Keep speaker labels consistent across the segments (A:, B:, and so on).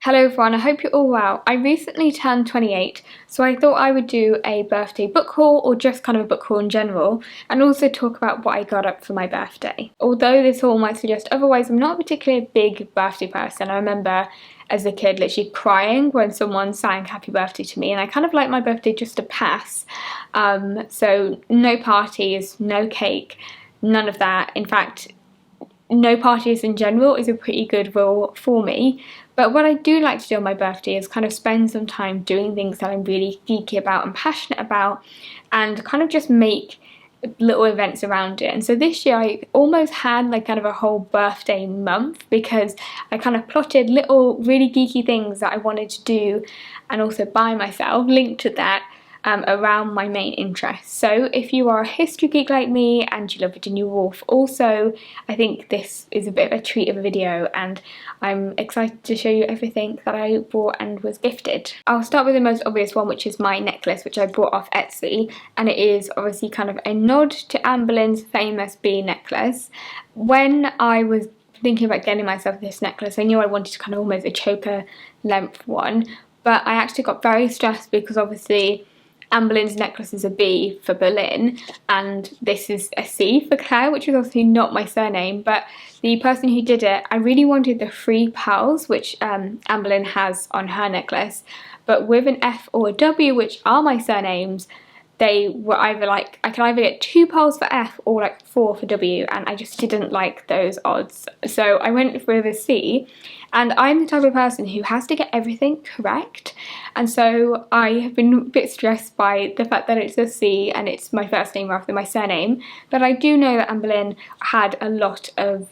A: Hello everyone, I hope you're all well. I recently turned 28, so I thought I would do a birthday book haul or just kind of a book haul in general, and also talk about what I got up for my birthday. Although this haul might suggest otherwise, I'm not a particularly big birthday person. I remember as a kid literally crying when someone sang happy birthday to me, and I kind of like my birthday just to pass. So no parties, no cake, none of that. In fact, no parties in general is a pretty good rule for me. But what I do like to do on my birthday is kind of spend some time doing things that I'm really geeky about and passionate about, and kind of just make little events around it. And so this year I almost had like kind of a whole birthday month, because I kind of plotted little really geeky things that I wanted to do and also buy myself linked to that around my main interests. So if you are a history geek like me and you love Virginia Woolf also, I think this is a bit of a treat of a video, and I'm excited to show you everything that I bought and was gifted. I'll start with the most obvious one, which is my necklace, which I bought off Etsy, and it is obviously kind of a nod to Anne Boleyn's famous bee necklace. When I was thinking about getting myself this necklace, I knew I wanted kind of almost a choker length one, but I actually got very stressed because obviously Anne Boleyn's necklace is a B for Boleyn, and this is a C for Claire, which is obviously not my surname, but the person who did it, I really wanted the 3 pearls, which Anne Boleyn has on her necklace, but with an F or a W, which are my surnames, they were either like, I could either get 2 pearls for F or like 4 for W, and I just didn't like those odds. So I went with a C, and I'm the type of person who has to get everything correct, and so I have been a bit stressed by the fact that it's a C and it's my first name rather than my surname. But I do know that Anne Boleyn had a lot of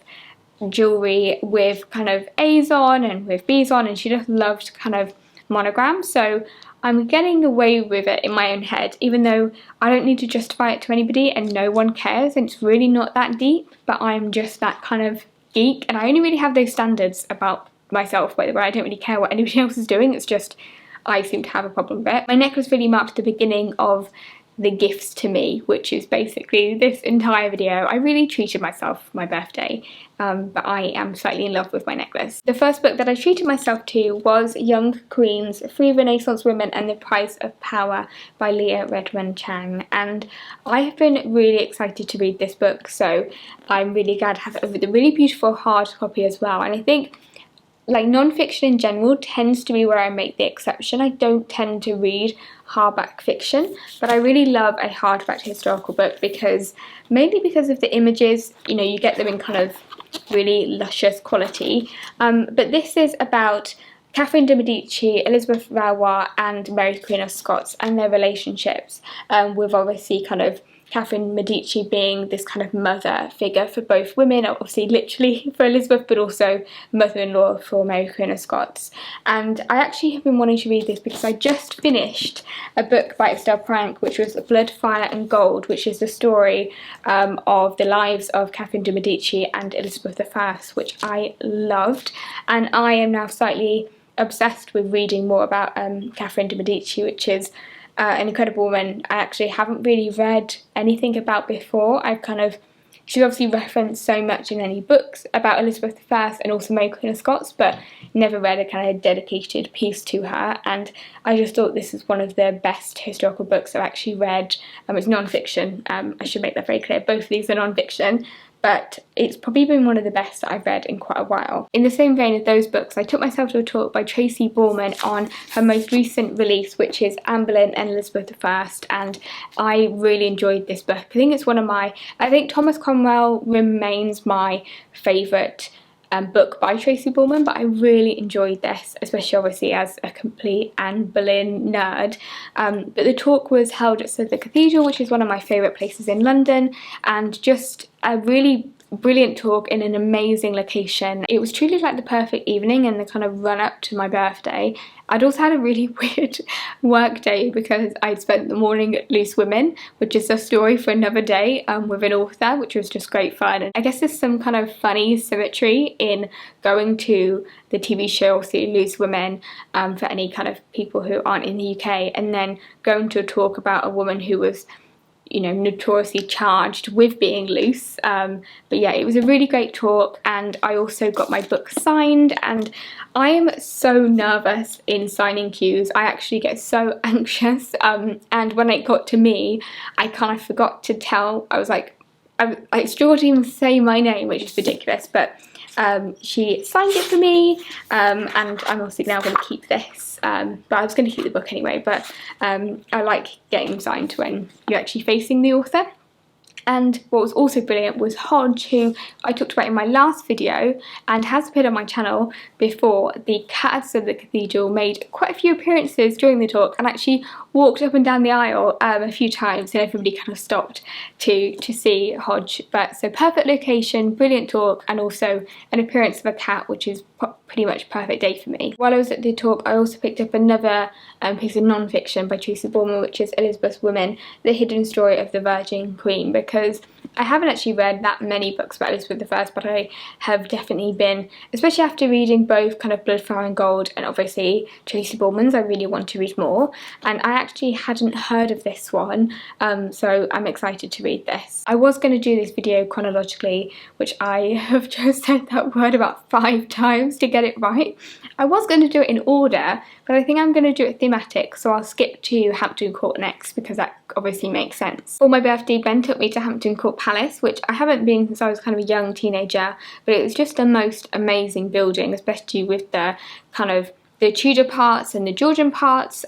A: jewellery with kind of A's on and with B's on, and she just loved kind of monograms, so I'm getting away with it in my own head, even though I don't need to justify it to anybody and no one cares, and it's really not that deep, but I'm just that kind of geek, and I only really have those standards about myself where I don't really care what anybody else is doing. It's just I seem to have a problem with it. My necklace really marked the beginning of the gifts to me, which is basically this entire video. I really treated myself for my birthday, but I am slightly in love with my necklace. The first book that I treated myself to was Young Queens, 3 Renaissance Women and the Price of Power by Leah, Redmond, Chang, and I have been really excited to read this book, so I'm really glad to have it with a really beautiful hard copy as well. And I think like non-fiction in general tends to be where I make the exception. I don't tend to read hardback fiction, but I really love a hardback historical book mainly because of the images. You know, you get them in kind of really luscious quality. But this is about Catherine de Medici, Elizabeth Valois and Mary Queen of Scots and their relationships, with obviously kind of Catherine Medici being this kind of mother figure for both women, obviously literally for Elizabeth, but also mother-in-law for Mary Queen of Scots. And I actually have been wanting to read this because I just finished a book by Estelle Paranque, which was Blood, Fire and Gold, which is the story of the lives of Catherine de Medici and Elizabeth I, which I loved. And I am now slightly obsessed with reading more about Catherine de Medici, which is an incredible woman I actually haven't really read anything about before. She's obviously referenced so much in any books about Elizabeth I and also Mary Queen of Scots, but never read a kind of dedicated piece to her, and I just thought this is one of the best historical books I've actually read. It's non-fiction, I should make that very clear, both of these are non-fiction, but it's probably been one of the best that I've read in quite a while. In the same vein as those books, I took myself to a talk by Tracy Borman on her most recent release, which is Anne Boleyn and Elizabeth I, and I really enjoyed this book. I think Thomas Cromwell remains my favourite book by Tracy Borman, but I really enjoyed this, especially obviously as a complete Anne Boleyn nerd. But the talk was held at the Cathedral, which is one of my favourite places in London, and just a really brilliant talk in an amazing location. It was truly like the perfect evening and the kind of run up to my birthday. I'd also had a really weird work day because I'd spent the morning at Loose Women, which is a story for another day, with an author, which was just great fun. And I guess there's some kind of funny symmetry in going to the TV show, obviously Loose Women, for any kind of people who aren't in the UK, and then going to a talk about a woman who was you know, notoriously charged with being loose. But yeah, it was a really great talk, and I also got my book signed, and I am so nervous in signing queues. I actually get so anxious, and when it got to me, I kind of forgot to tell, I was like, I struggled to even say my name, which is ridiculous, but she signed it for me, and I'm also now going to keep this, but I was going to keep the book anyway, but I like getting them signed when you're actually facing the author. And what was also brilliant was Hodge, who I talked about in my last video and has appeared on my channel before. The cats of the Cathedral made quite a few appearances during the talk and actually walked up and down the aisle a few times, and everybody kind of stopped to see Hodge. But so perfect location, brilliant talk, and also an appearance of a cat, which is pretty much perfect day for me. While I was at the talk, I also picked up another piece of non-fiction by Tracy Borman, which is Elizabeth's Women, The Hidden Story of the Virgin Queen, because I haven't actually read that many books about Elizabeth I, but I have definitely been, especially after reading both kind of Blood, Fire and Gold and obviously Tracy Borman's, I really want to read more, and I actually hadn't heard of this one, so I'm excited to read this. I was going to do this video chronologically, which I have just said that word about 5 times to get it right. I was going to do it in order, but I think I'm going to do it thematic, so I'll skip to Hampton Court next because that obviously makes sense. For my birthday, Ben took me to Hampton Court Palace, which I haven't been since I was kind of a young teenager, but it was just the most amazing building, especially with the kind of the Tudor parts and the Georgian parts.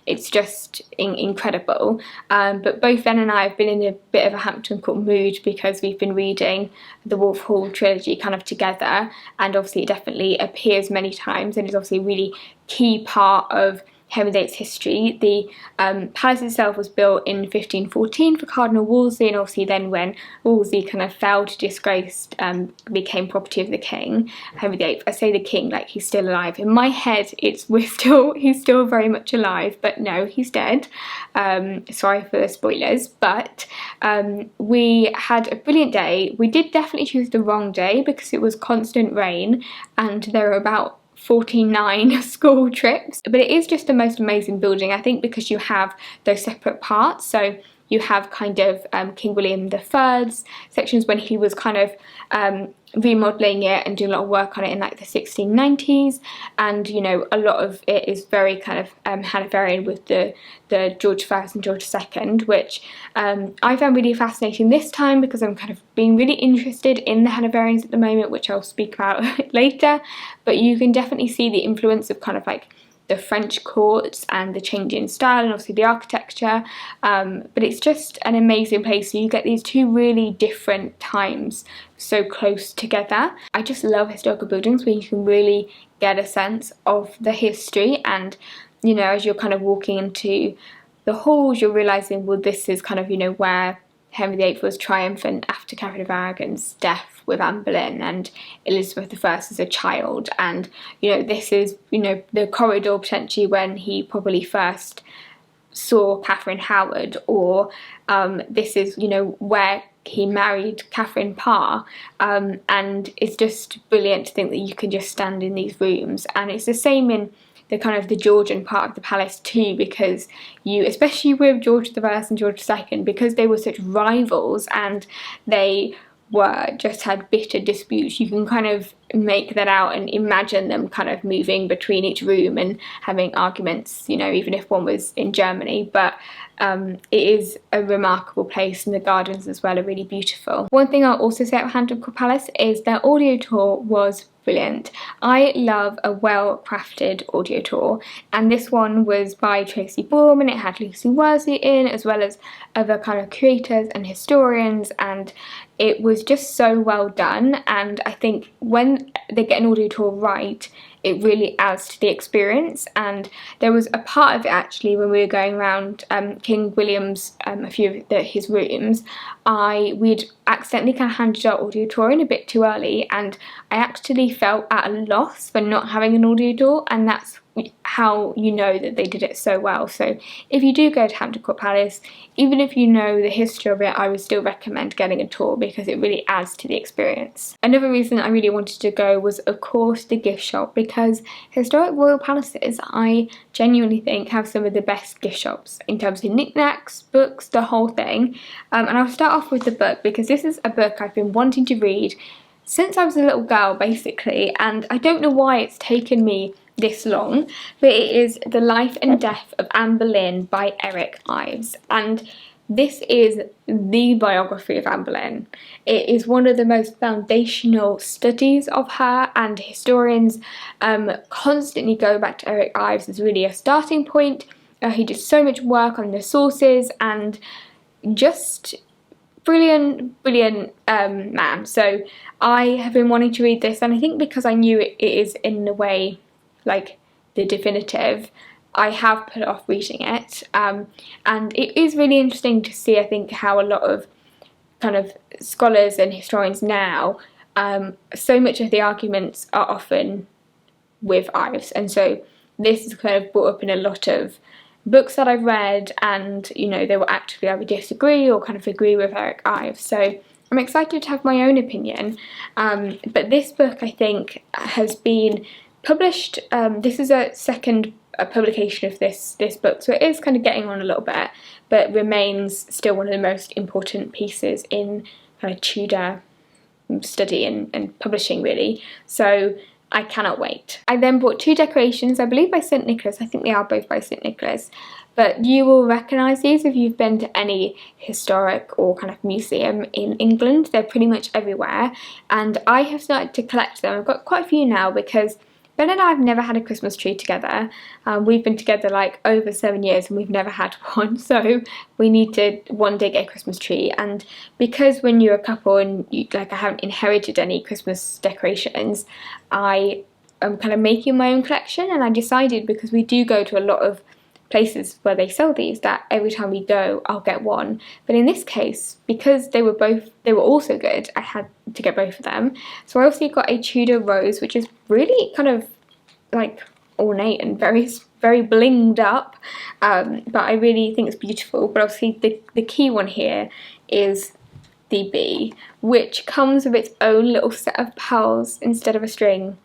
A: It's just incredible. But both Ben and I have been in a bit of a Hampton Court mood because we've been reading the Wolf Hall trilogy kind of together, and obviously it definitely appears many times and is obviously a really key part of Henry VIII's history. The palace itself was built in 1514 for Cardinal Wolsey, and obviously then when Wolsey kind of fell to disgrace, became property of the king, Henry VIII. I say the king like he's still alive. In my head, he's still very much alive, but no, he's dead. Sorry for the spoilers, but we had a brilliant day. We did definitely choose the wrong day because it was constant rain, and there were about 49 school trips, but it is just the most amazing building, I think, because you have those separate parts. So you have kind of King William III's sections when he was kind of remodelling it and doing a lot of work on it in like the 1690s, and you know, a lot of it is very kind of Hanoverian with the George I and George II, which I found really fascinating this time because I'm kind of being really interested in the Hanoverians at the moment, which I'll speak about later. But you can definitely see the influence of kind of like the French courts and the change in style and obviously the architecture, but it's just an amazing place. So you get these two really different times so close together. I just love historical buildings where you can really get a sense of the history, and you know, as you're kind of walking into the halls, you're realising, well, this is kind of, you know, where Henry VIII was triumphant after Catherine of Aragon's death with Anne Boleyn and Elizabeth I as a child, and you know, this is, you know, the corridor potentially when he probably first saw Catherine Howard, or this is, you know, where he married Catherine Parr, and it's just brilliant to think that you can just stand in these rooms. And it's the same in the kind of the Georgian part of the palace too, because you, especially with George I and George II, because they were such rivals and they just had bitter disputes, you can kind of make that out and imagine them kind of moving between each room and having arguments, you know, even if one was in Germany. But it is a remarkable place, and the gardens as well are really beautiful. One thing I'll also say about Hampton Court Palace is their audio tour was brilliant. I love a well-crafted audio tour, and this one was by Tracy Borman. It had Lucy Worsley in, as well as other kind of creators and historians, and it was just so well done. And I think when they get an audio tour right, it really adds to the experience. And there was a part of it actually when we were going around King William's, a few of his rooms, we'd accidentally kind of handed our audio tour in a bit too early, and I actually felt at a loss for not having an audio tour, and that's how you know that they did it so well. So if you do go to Hampton Court Palace, even if you know the history of it, I would still recommend getting a tour because it really adds to the experience. Another reason I really wanted to go was, of course, the gift shop, because historic royal palaces, I genuinely think, have some of the best gift shops in terms of knickknacks, books, the whole thing. And I'll start off with the book because this is a book I've been wanting to read since I was a little girl, basically, and I don't know why it's taken me this long, but it is The Life and Death of Anne Boleyn by Eric Ives, and this is the biography of Anne Boleyn. It is one of the most foundational studies of her, and historians constantly go back to Eric Ives as really a starting point. He did so much work on the sources and just brilliant man. So I have been wanting to read this, and I think because I knew it is in a way like the definitive, I have put off reading it, and it is really interesting to see, I think, how a lot of kind of scholars and historians now, so much of the arguments are often with Ives, and so this is kind of brought up in a lot of books that I've read, and you know, they will actively either disagree or kind of agree with Eric Ives. So I'm excited to have my own opinion, but this book, I think, has been published. This is a second publication of this book, so it is kind of getting on a little bit, but remains still one of the most important pieces in kind of Tudor study and publishing, really. So I cannot wait. I then bought two decorations, I believe by St Nicholas. I think they are both by St Nicholas, but you will recognise these if you've been to any historic or kind of museum in England. They're pretty much everywhere, and I have started to collect them. I've got quite a few now because Ben and I have never had a Christmas tree together. We've been together like over 7 years and we've never had one, so we need to one day get a Christmas tree. And because when you're a couple and you, like, I haven't inherited any Christmas decorations, I am kind of making my own collection, and I decided, because we do go to a lot of places where they sell these, that every time we go I'll get one. But in this case, because they were also good, I had to get both of them. So I also got a Tudor rose, which is really kind of like ornate and very blinged up, but I really think it's beautiful. But obviously the key one here is the bee, which comes with its own little set of pearls instead of a string.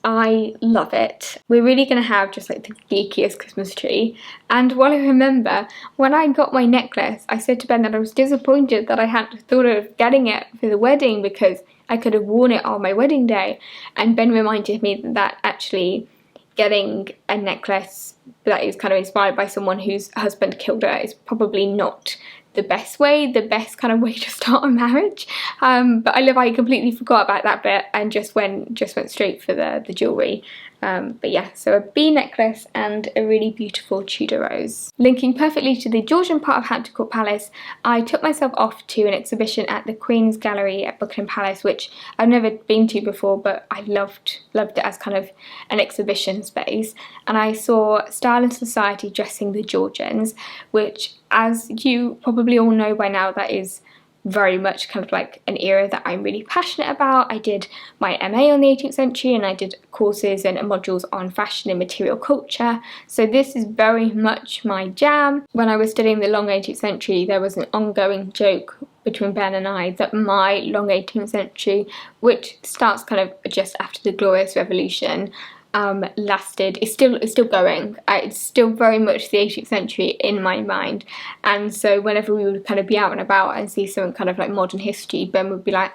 A: I love it. We're really going to have just like the geekiest Christmas tree. And while I remember, when I got my necklace, I said to Ben that I was disappointed that I hadn't thought of getting it for the wedding because I could have worn it on my wedding day. And Ben reminded me that actually getting a necklace that is kind of inspired by someone whose husband killed her is probably not the best kind of way to start a marriage. But I completely forgot about that bit and just went straight for the jewellery. But yeah, so a bee necklace and a really beautiful Tudor rose. Linking perfectly to the Georgian part of Hampton Court Palace, I took myself off to an exhibition at the Queen's Gallery at Buckingham Palace, which I've never been to before, but I loved it as kind of an exhibition space. And I saw Style and Society dressing the Georgians, which, as you probably all know by now, that is very much kind of like an era that I'm really passionate about. I did my MA on the 18th century and I did courses and modules on fashion and material culture, so this is very much my jam. When I was studying the long 18th century, there was an ongoing joke between Ben and I that my long 18th century, which starts kind of just after the Glorious Revolution, it's still going. It's still very much the 18th century in my mind, and so whenever we would kind of be out and about and see something kind of like modern history, Ben would be like,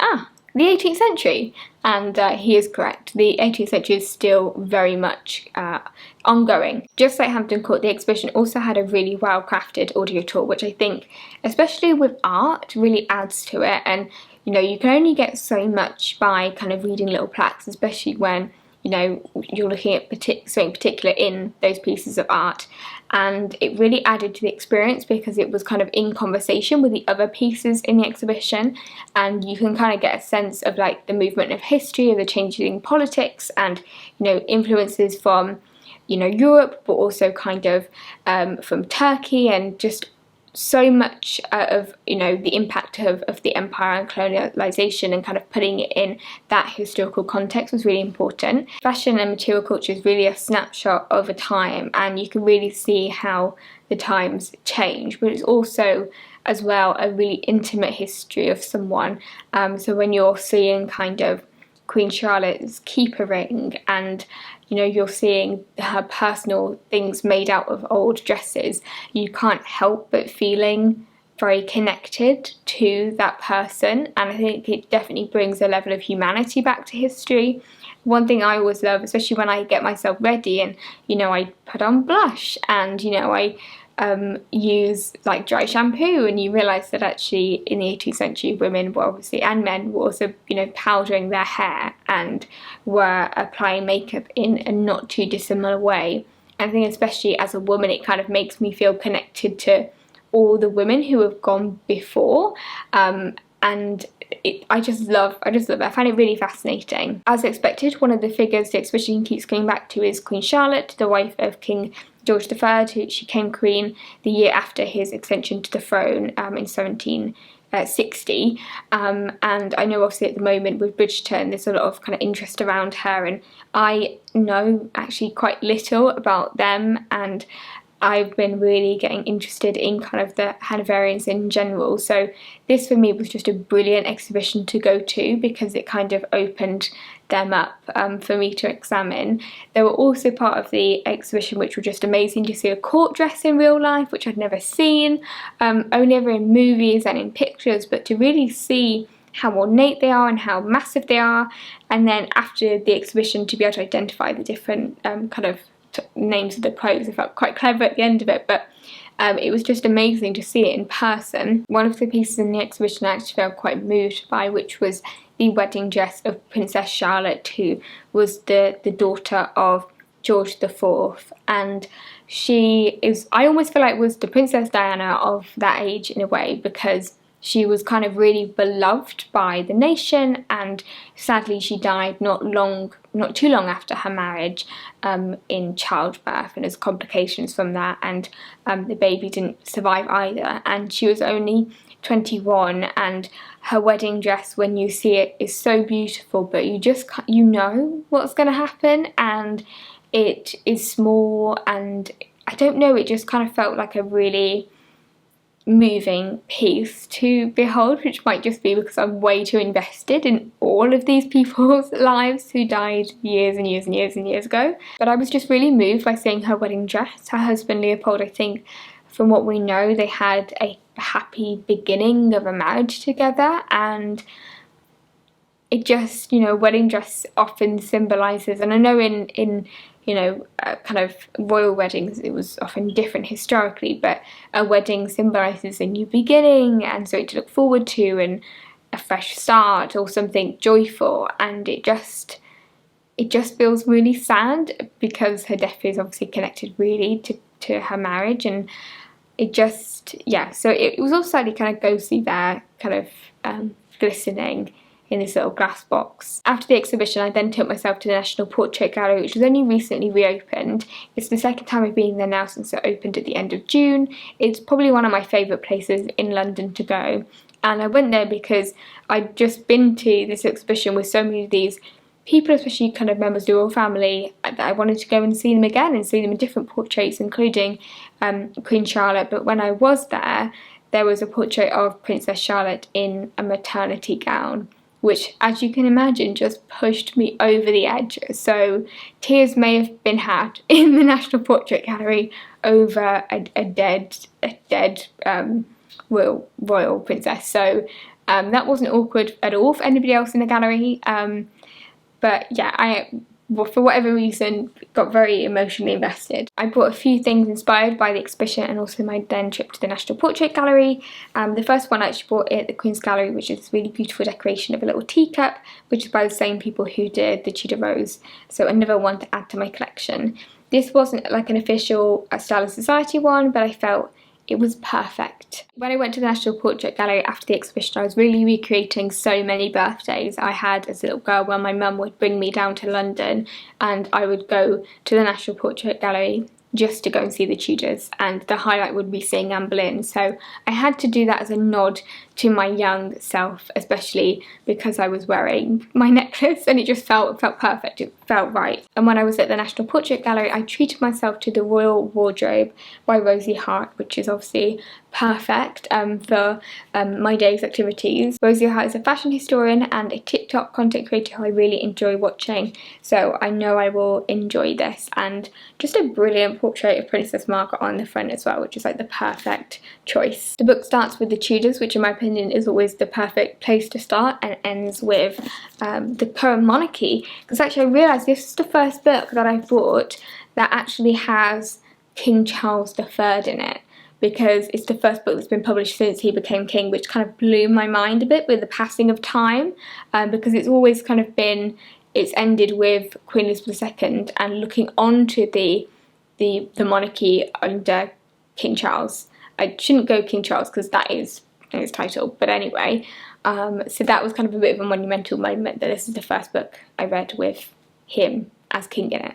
A: the 18th century, and he is correct. The 18th century is still very much ongoing. Just like Hampton Court, the exhibition also had a really well crafted audio tour, which I think, especially with art, really adds to it. And you know, you can only get so much by kind of reading little plaques, especially when, you know, you're looking at something particular in those pieces of art. And it really added to the experience because it was kind of in conversation with the other pieces in the exhibition, and you can kind of get a sense of like the movement of history, of the changing politics, and you know, influences from, you know, Europe, but also kind of from Turkey, and just so much of, you know, the impact of the empire and colonialisation, and kind of putting it in that historical context was really important. Fashion and material culture is really a snapshot of a time, and you can really see how the times change, but it's also as well a really intimate history of someone. So when you're seeing kind of Queen Charlotte's keeper ring, and you know, you're seeing her personal things made out of old dresses, you can't help but feeling very connected to that person, and I think it definitely brings a level of humanity back to history. One thing I always love, especially when I get myself ready and, you know, I put on blush and, you know, I use like dry shampoo, and you realise that actually in the 18th century women were obviously, and men were also, you know, powdering their hair and were applying makeup in a not too dissimilar way. And I think especially as a woman it kind of makes me feel connected to all the women who have gone before, and I just love it. I find it really fascinating. As expected, one of the figures the exhibition keeps going back to is Queen Charlotte, the wife of King George III, who she became queen the year after his accession to the throne in 1760. And I know obviously at the moment with Bridgerton there's a lot of kind of interest around her, and I know actually quite little about them, and I've been really getting interested in kind of the Hanoverians in general. So this for me was just a brilliant exhibition to go to, because it kind of opened them up for me to examine. They were also part of the exhibition which were just amazing to see a court dress in real life, which I'd never seen, only ever in movies and in pictures, but to really see how ornate they are and how massive they are, and then after the exhibition to be able to identify the different kind of names of the clothes. I felt quite clever at the end of it, but it was just amazing to see it in person. One of the pieces in the exhibition I actually felt quite moved by, which was the wedding dress of Princess Charlotte, who was the daughter of George IV, and she is, I almost feel like, was the Princess Diana of that age in a way, because she was kind of really beloved by the nation, and sadly she died not too long after her marriage in childbirth, and there's complications from that, and the baby didn't survive either, and she was only 21, and her wedding dress, when you see it, is so beautiful, but you just, you know what's going to happen, and it is small, and I don't know, it just kind of felt like a really moving piece to behold, which might just be because I'm way too invested in all of these people's lives who died years and years and years and years ago. But I was just really moved by seeing her wedding dress. Her husband Leopold, I think, from what we know, they had a happy beginning of a marriage together, and it just, you know, wedding dress often symbolises, and I know in you know, kind of royal weddings, it was often different historically, but a wedding symbolises a new beginning and something to look forward to and a fresh start or something joyful, and it just feels really sad because her death is obviously connected really to her marriage, and it just, yeah, so it was all slightly kind of ghostly there, kind of glistening in this little glass box. After the exhibition, I then took myself to the National Portrait Gallery, which was only recently reopened. It's the second time I've been there now since it opened at the end of June. It's probably one of my favourite places in London to go, and I went there because I'd just been to this exhibition with so many of these people, especially kind of members of the royal family, that I wanted to go and see them again and see them in different portraits, including Queen Charlotte. But when I was there, there was a portrait of Princess Charlotte in a maternity gown, which, as you can imagine, just pushed me over the edge. So tears may have been had in the National Portrait Gallery over a dead royal princess. So that wasn't awkward at all for anybody else in the gallery. But yeah, for whatever reason, got very emotionally invested. I bought a few things inspired by the exhibition and also my then trip to the National Portrait Gallery. The first one I actually bought at the Queen's Gallery, which is this really beautiful decoration of a little teacup, which is by the same people who did the Tudor Rose, so another one to add to my collection. This wasn't like an official Style and Society one, but I felt it was perfect. When I went to the National Portrait Gallery after the exhibition, I was really recreating so many birthdays I had as a little girl when my mum would bring me down to London and I would go to the National Portrait Gallery just to go and see the Tudors, and the highlight would be seeing Anne Boleyn. So I had to do that as a nod to my young self, especially because I was wearing my necklace and it just felt perfect, it felt right. And when I was at the National Portrait Gallery, I treated myself to the Royal Wardrobe by Rosie Harte, which is obviously perfect for my day's activities. Rosie Harte is a fashion historian and a TikTok content creator who I really enjoy watching, so I know I will enjoy this. And just a brilliant portrait of Princess Margaret on the front as well, which is like the perfect choice. The book starts with the Tudors, which in my opinion is always the perfect place to start, and ends with the current monarchy, because actually I realised this is the first book that I bought that actually has King Charles III in it, because it's the first book that's been published since he became king, which kind of blew my mind a bit with the passing of time, because it's always kind of been, it's ended with Queen Elizabeth II and looking on to the monarchy under King Charles. I shouldn't go King Charles because that is his title, but anyway, so that was kind of a bit of a monumental moment that this is the first book I read with him as king in it.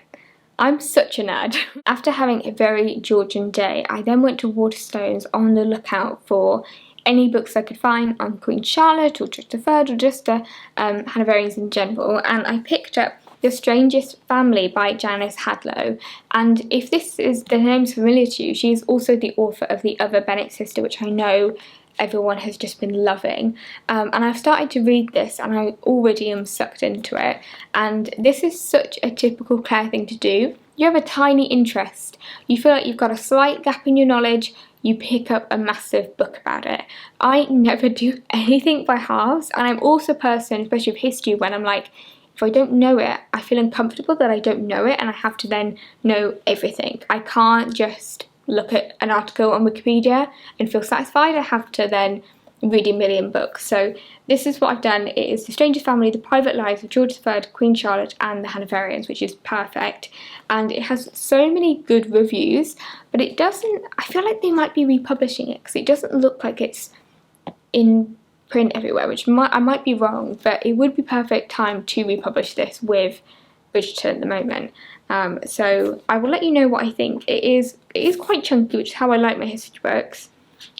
A: I'm such a nerd. After having a very Georgian day, I then went to Waterstones on the lookout for any books I could find on Queen Charlotte or George III or just the Hanoverians in general, and I picked up The Strangest Family by Janice Hadlow. And if this is, the name's familiar to you, she is also the author of The Other Bennet Sister, which I know everyone has just been loving, and I've started to read this and I already am sucked into it. And this is such a typical Claire thing to do. You have a tiny interest, you feel like you've got a slight gap in your knowledge, you pick up a massive book about it. I never do anything by halves, and I'm also a person, especially with history, when I'm like, if I don't know it, I feel uncomfortable that I don't know it and I have to then know everything. I can't just look at an article on Wikipedia and feel satisfied. I have to then read a million books. So this is what I've done. It is The Strangest Family, The Private Lives of George III, Queen Charlotte and the Hanoverians, which is perfect. And it has so many good reviews, but it doesn't, I feel like they might be republishing it because it doesn't look like it's in print everywhere, which I might be wrong, but it would be perfect time to republish this with Bridgerton at the moment. So I will let you know what I think. It is quite chunky, which is how I like my history books.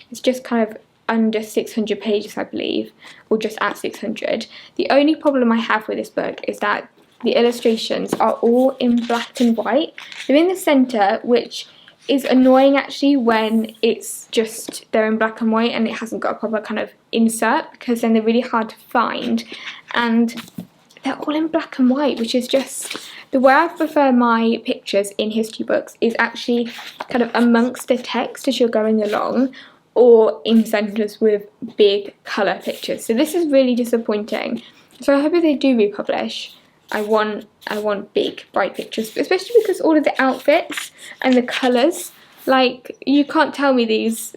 A: It's just kind of under 600 pages, I believe, or just at 600. The only problem I have with this book is that the illustrations are all in black and white. They're in the centre, which is annoying actually when it's just they're in black and white and it hasn't got a proper kind of insert, because then they're really hard to find, and they're all in black and white, which is just the way I prefer my pictures in history books is actually kind of amongst the text as you're going along, or in centres with big colour pictures. So this is really disappointing. So I hope if they do republish, I want big bright pictures, especially because all of the outfits and the colours, like, you can't tell me these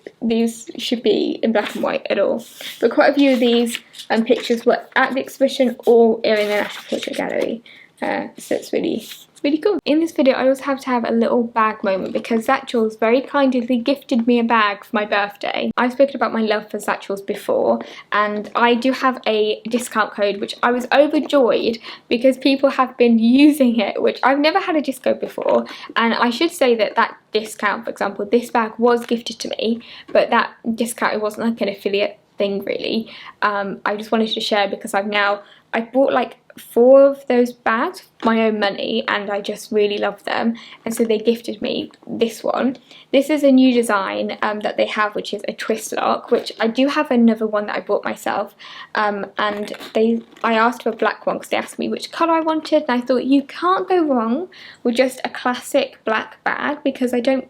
A: should be in black and white at all. But quite a few of these pictures were at the exhibition or are in the National Portrait Gallery. So it's really cool. In this video I also have to have a little bag moment because Satchel's very kindly gifted me a bag for my birthday. I've spoken about my love for Satchel's before, and I do have a discount code which I was overjoyed because people have been using it, which I've never had a discount before. And I should say that that discount, for example, this bag was gifted to me, but that discount, it wasn't like an affiliate thing really. I just wanted to share because I bought like 4 of those bags with my own money and I just really love them, and so they gifted me this one. This is a new design that they have, which is a twist lock, which I do have another one that I bought myself, and I asked for a black one because they asked me which colour I wanted, and I thought you can't go wrong with just a classic black bag because I don't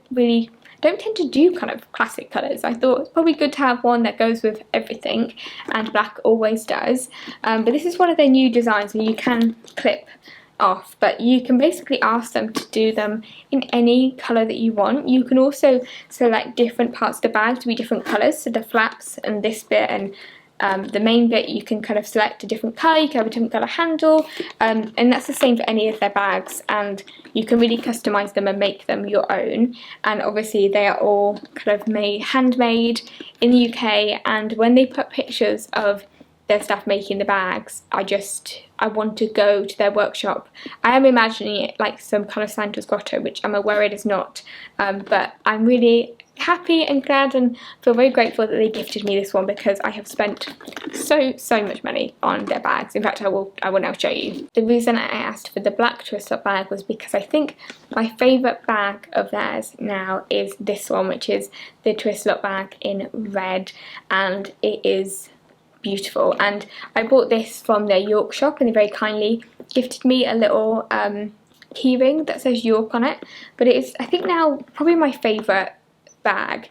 A: tend to do kind of classic colours. I thought it's probably good to have one that goes with everything, and black always does. But this is one of their new designs and you can clip off, but you can basically ask them to do them in any colour that you want. You can also select different parts of the bag to be different colours, so the flaps and this bit and the main bit you can kind of select a different colour, you can have a different colour handle, and that's the same for any of their bags, and you can really customise them and make them your own. And obviously they are all kind of handmade in the UK, and when they put pictures of their staff making the bags, I want to go to their workshop. I am imagining it like some kind of Santa's grotto, which I'm aware it is not, but I'm really happy and glad and feel very grateful that they gifted me this one, because I have spent so much money on their bags. In fact, I will now show you. The reason I asked for the black twist up bag was because I think my favourite bag of theirs now is this one, which is the twist lock bag in red, and it is beautiful. And I bought this from their York shop, and they very kindly gifted me a little keyring that says York on it. But it is, I think, now probably my favourite bag,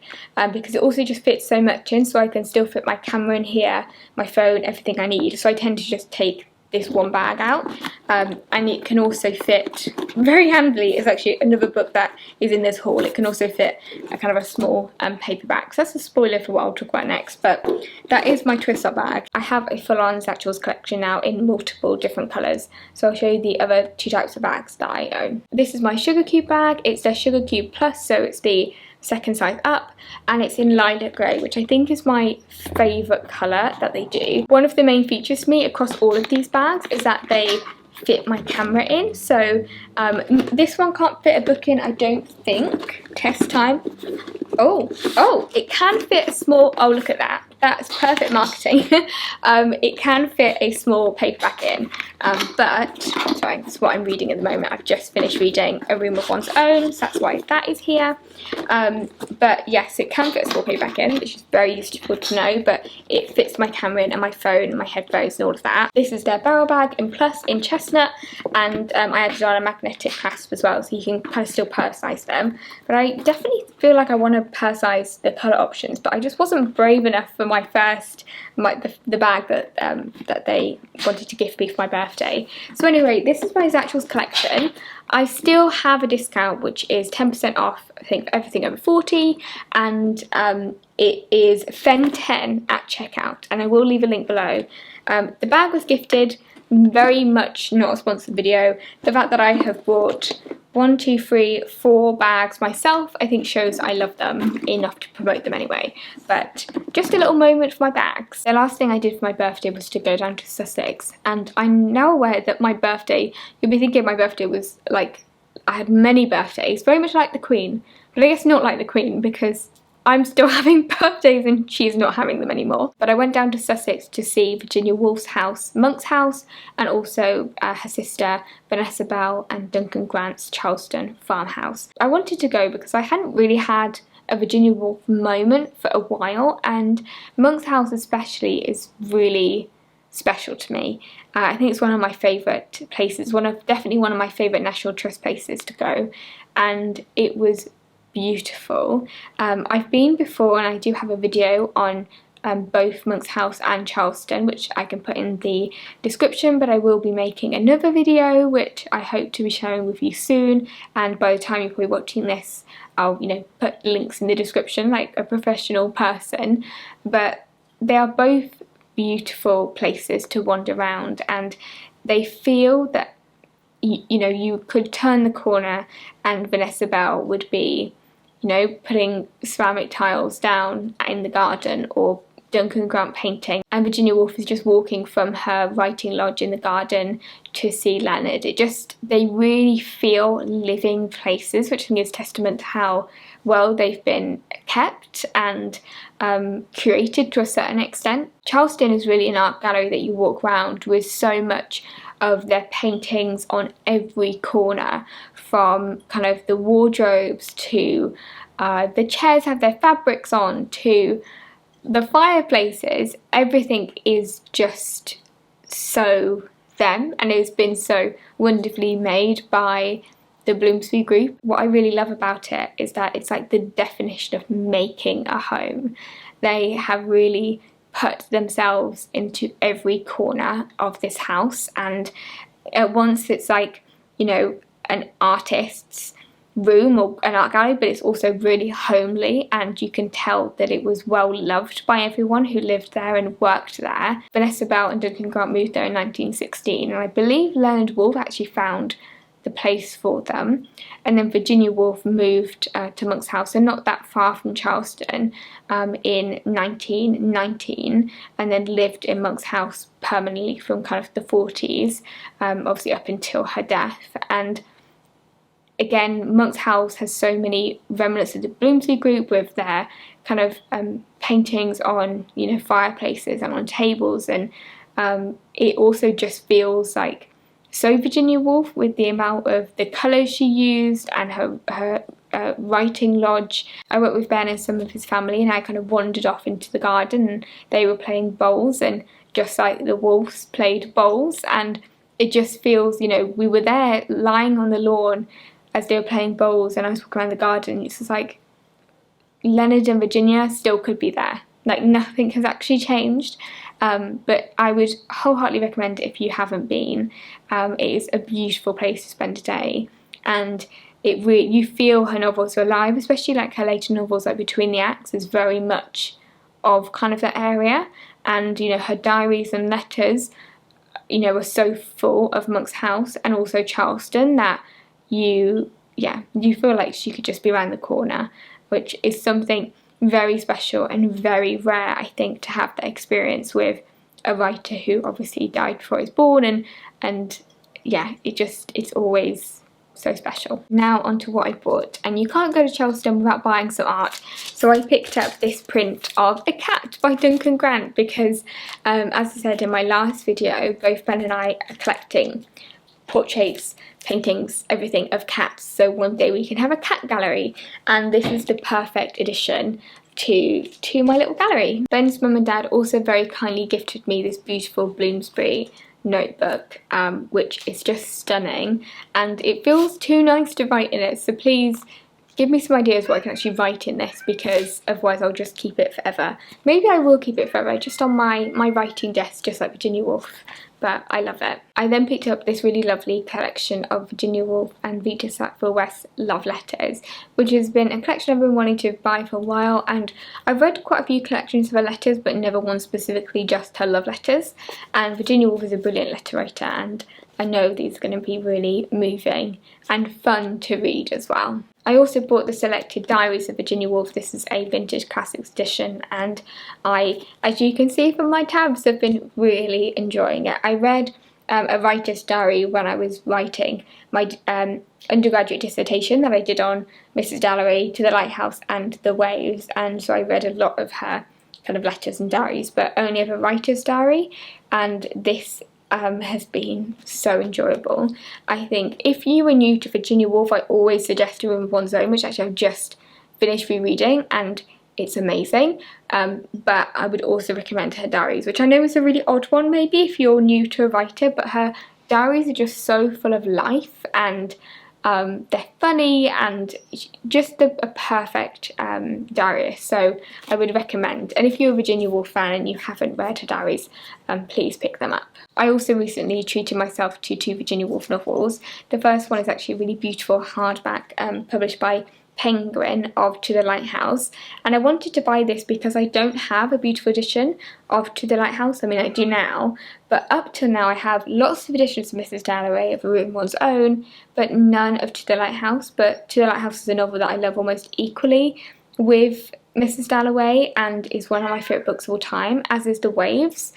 A: because it also just fits so much in, so I can still fit my camera in here, my phone, everything I need. So I tend to just take this one bag out, and it can also fit very handily. It's actually another book that is in this haul. It can also fit a kind of a small paperback. So that's a spoiler for what I'll talk about next, but that is my twist up bag. I have a full-on satchels collection now in multiple different colours, so I'll show you the other two types of bags that I own. This is my Sugar Cube bag. It's their Sugar Cube Plus, so it's the second size up, and it's in lilac grey, which I think is my favourite colour that they do. One of the main features for me across all of these bags is that they fit my camera in. So this one can't fit a book in, I don't think. Test time. Oh, it can fit a small, oh look at that. That's perfect marketing. It can fit a small paperback in, but, sorry, that's what I'm reading at the moment. I've just finished reading A Room of One's Own, so that's why that is here. But yes, it can fit a small paperback in, which is very useful to know, but it fits my camera in and my phone and my headphones and all of that. This is their barrel bag in plus in chestnut, and I added on a magnetic clasp as well, so you can kind of still personalise them. But I definitely feel like I want to personalise the colour options, but I just wasn't brave enough for my first, the bag that they wanted to gift me for my birthday. So anyway, this is my Satchels collection. I still have a discount, which is 10% off, I think, everything over 40, and it is Fen10 at checkout, and I will leave a link below. The bag was gifted, very much not a sponsored video. The fact that I have bought 1, 2, 3, 4 bags myself, I think shows I love them enough to promote them anyway. But just a little moment for my bags. The last thing I did for my birthday was to go down to Sussex, and I'm now aware that my birthday, you'll be thinking my birthday was like, I had many birthdays, very much like the Queen, but I guess not like the Queen because I'm still having birthdays and she's not having them anymore. But I went down to Sussex to see Virginia Woolf's house, Monk's house, and also her sister Vanessa Bell and Duncan Grant's Charleston farmhouse. I wanted to go because I hadn't really had a Virginia Woolf moment for a while, and Monk's house especially is really special to me. I think it's one of my favourite places, definitely one of my favourite National Trust places to go, and it was beautiful. I've been before, and I do have a video on both Monk's house and Charleston, which I can put in the description, but I will be making another video which I hope to be sharing with you soon, and by the time you're probably watching this I'll put links in the description like a professional person. But they are both beautiful places to wander around, and they feel that you could turn the corner and Vanessa Bell would be putting ceramic tiles down in the garden, or Duncan Grant painting, and Virginia Woolf is just walking from her writing lodge in the garden to see Leonard. They really feel living places, which I think is testament to how well they've been kept and curated to a certain extent. Charleston is really an art gallery that you walk around with so much of their paintings on every corner, from kind of the wardrobes to the chairs have their fabrics on to the fireplaces. Everything is just so them, and it's been so wonderfully made by the Bloomsbury Group. What I really love about it is that it's like the definition of making a home. They have really put themselves into every corner of this house, and at once it's like an artist's room or an art gallery, but it's also really homely, and you can tell that it was well loved by everyone who lived there and worked there. Vanessa Bell and Duncan Grant moved there in 1916, and I believe Leonard Woolf actually found the place for them. And then Virginia Woolf moved to Monk's House, so not that far from Charleston, in 1919, and then lived in Monk's House permanently from kind of the 40s, obviously up until her death. And again, Monk's House has so many remnants of the Bloomsbury group with their kind of paintings on, you know, fireplaces and on tables, and it also just feels like so Virginia Woolf with the amount of the colours she used and her writing lodge. I went with Ben and some of his family, and I kind of wandered off into the garden, and they were playing bowls, and just like the Woolfs played bowls, and it just feels, you know, we were there lying on the lawn as they were playing bowls, and I was walking around the garden. It's just like Leonard and Virginia still could be there. Like, nothing has actually changed. But I would wholeheartedly recommend it if you haven't been. It is a beautiful place to spend a day, and you feel her novels are alive, especially like her later novels, like Between the Acts is very much of kind of that area, and, you know, her diaries and letters, you know, are so full of Monk's House and also Charleston that you feel like she could just be around the corner, which is something very special and very rare, I think, to have that experience with a writer who obviously died before I was born, and yeah, it's always so special. Now onto what I bought, and you can't go to Charleston without buying some art, so I picked up this print of a cat by Duncan Grant because, as I said in my last video, both Ben and I are collecting portraits, paintings, everything of cats, so one day we can have a cat gallery, and this is the perfect addition to my little gallery. Ben's mum and dad also very kindly gifted me this beautiful Bloomsbury notebook, which is just stunning, and it feels too nice to write in it, so please give me some ideas what I can actually write in this, because otherwise I'll just keep it forever. Maybe I will keep it forever just on my writing desk, just like Virginia Woolf, but I love it. I then picked up this really lovely collection of Virginia Woolf and Vita Sackville West's love letters, which has been a collection I've been wanting to buy for a while, and I've read quite a few collections of her letters, but never one specifically just her love letters, and Virginia Woolf is a brilliant letter writer, and I know these are going to be really moving and fun to read as well. I also bought the Selected Diaries of Virginia Woolf. This is a vintage classics edition, and I, as you can see from my tabs, have been really enjoying it. I read a writer's diary when I was writing my undergraduate dissertation that I did on Mrs. Dalloway, To the Lighthouse and the Waves, and so I read a lot of her kind of letters and diaries, but only of a writer's diary, and this has been so enjoyable. I think if you were new to Virginia Woolf, I always suggest A Room of One's Own, which actually I've just finished rereading, and it's amazing, but I would also recommend her diaries, which I know is a really odd one maybe if you're new to a writer, but her diaries are just so full of life, and they're funny, and just a perfect diarist, so I would recommend. And if you're a Virginia Woolf fan and you haven't read her diaries, please pick them up. I also recently treated myself to 2 Virginia Woolf novels. The first one is actually a really beautiful hardback published by Penguin of To the Lighthouse, and I wanted to buy this because I don't have a beautiful edition of To the Lighthouse. I mean, I do now, but up till now I have lots of editions of Mrs. Dalloway, of A Room of One's Own, but none of To the Lighthouse. But To the Lighthouse is a novel that I love almost equally with Mrs. Dalloway and is one of my favourite books of all time, as is The Waves.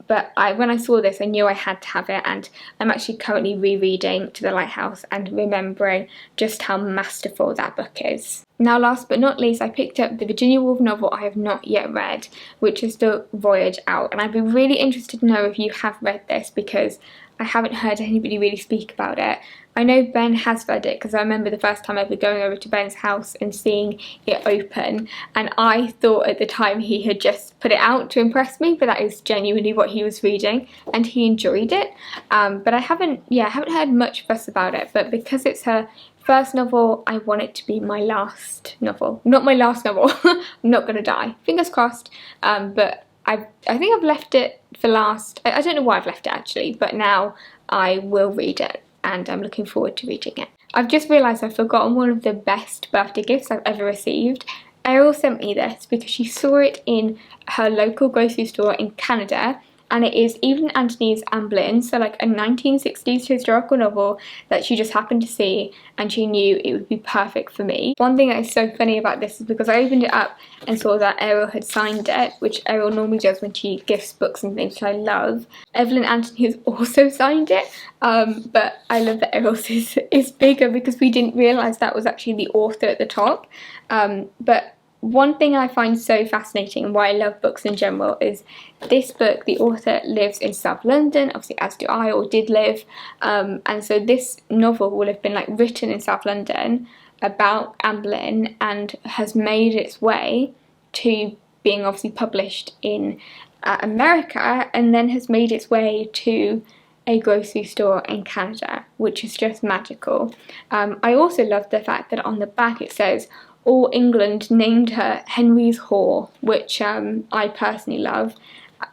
A: But when I saw this, I knew I had to have it, and I'm actually currently rereading To the Lighthouse and remembering just how masterful that book is. Now, last but not least, I picked up the Virginia Woolf novel I have not yet read, which is The Voyage Out, and I'd be really interested to know if you have read this, because I haven't heard anybody really speak about it. I know Ben has read it because I remember the first time ever going over to Ben's house and seeing it open, and I thought at the time he had just put it out to impress me, but that is genuinely what he was reading, and he enjoyed it. But I haven't heard much fuss about it, but because it's her first novel, I want it to be my last novel. Not my last novel. I'm not gonna die. Fingers crossed. But I think I've left it for last. I don't know why I've left it actually, but now I will read it, and I'm looking forward to reading it. I've just realised I've forgotten one of the best birthday gifts I've ever received. Ariel sent me this because she saw it in her local grocery store in Canada, and it is Evelyn Antony's Anne Boleyn, so like a 1960s historical novel that she just happened to see and she knew it would be perfect for me. One thing that is so funny about this is because I opened it up and saw that Ariel had signed it, which Ariel normally does when she gifts books and things, which I love. Evelyn Antony has also signed it, but I love that Ariel's is bigger because we didn't realise that was actually the author at the top. But one thing I find so fascinating and why I love books in general is this book, the author lives in South London, obviously as do I, or did live, and so this novel will have been like written in South London about Anne Boleyn and has made its way to being obviously published in America, and then has made its way to a grocery store in Canada, which is just magical. I also love the fact that on the back it says All England named her Henry's whore, which I personally love.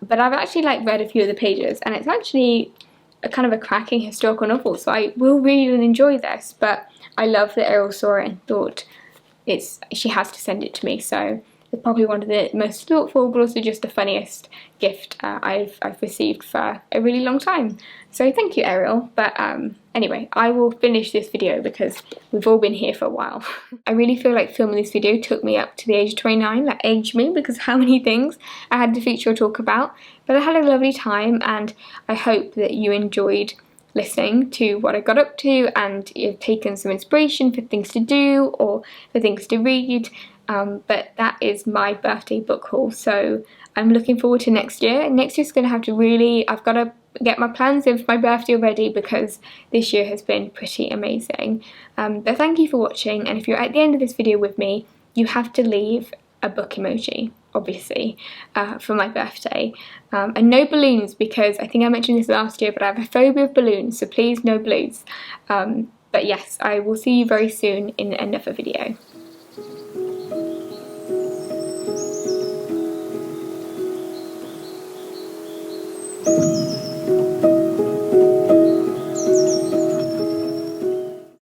A: But I've actually like read a few of the pages and it's actually a kind of a cracking historical novel, so I will read and enjoy this. But I love that Ariel saw it and thought she has to send it to me, so it's probably one of the most thoughtful but also just the funniest gift I've received for a really long time. So thank you, Ariel. But anyway, I will finish this video because we've all been here for a while. I really feel like filming this video took me up to the age of 29, like aged me, because how many things I had to feature or talk about. But I had a lovely time and I hope that you enjoyed listening to what I got up to and you've taken some inspiration for things to do or for things to read. But that is my birthday book haul, so I'm looking forward to next year. Next year's going to have to really, I've got to get my plans in for my birthday already because this year has been pretty amazing. But thank you for watching, and if you're at the end of this video with me, you have to leave a book emoji, obviously, for my birthday. And no balloons, because I think I mentioned this last year, but I have a phobia of balloons, so please no balloons. But yes, I will see you very soon in another video. Thank you.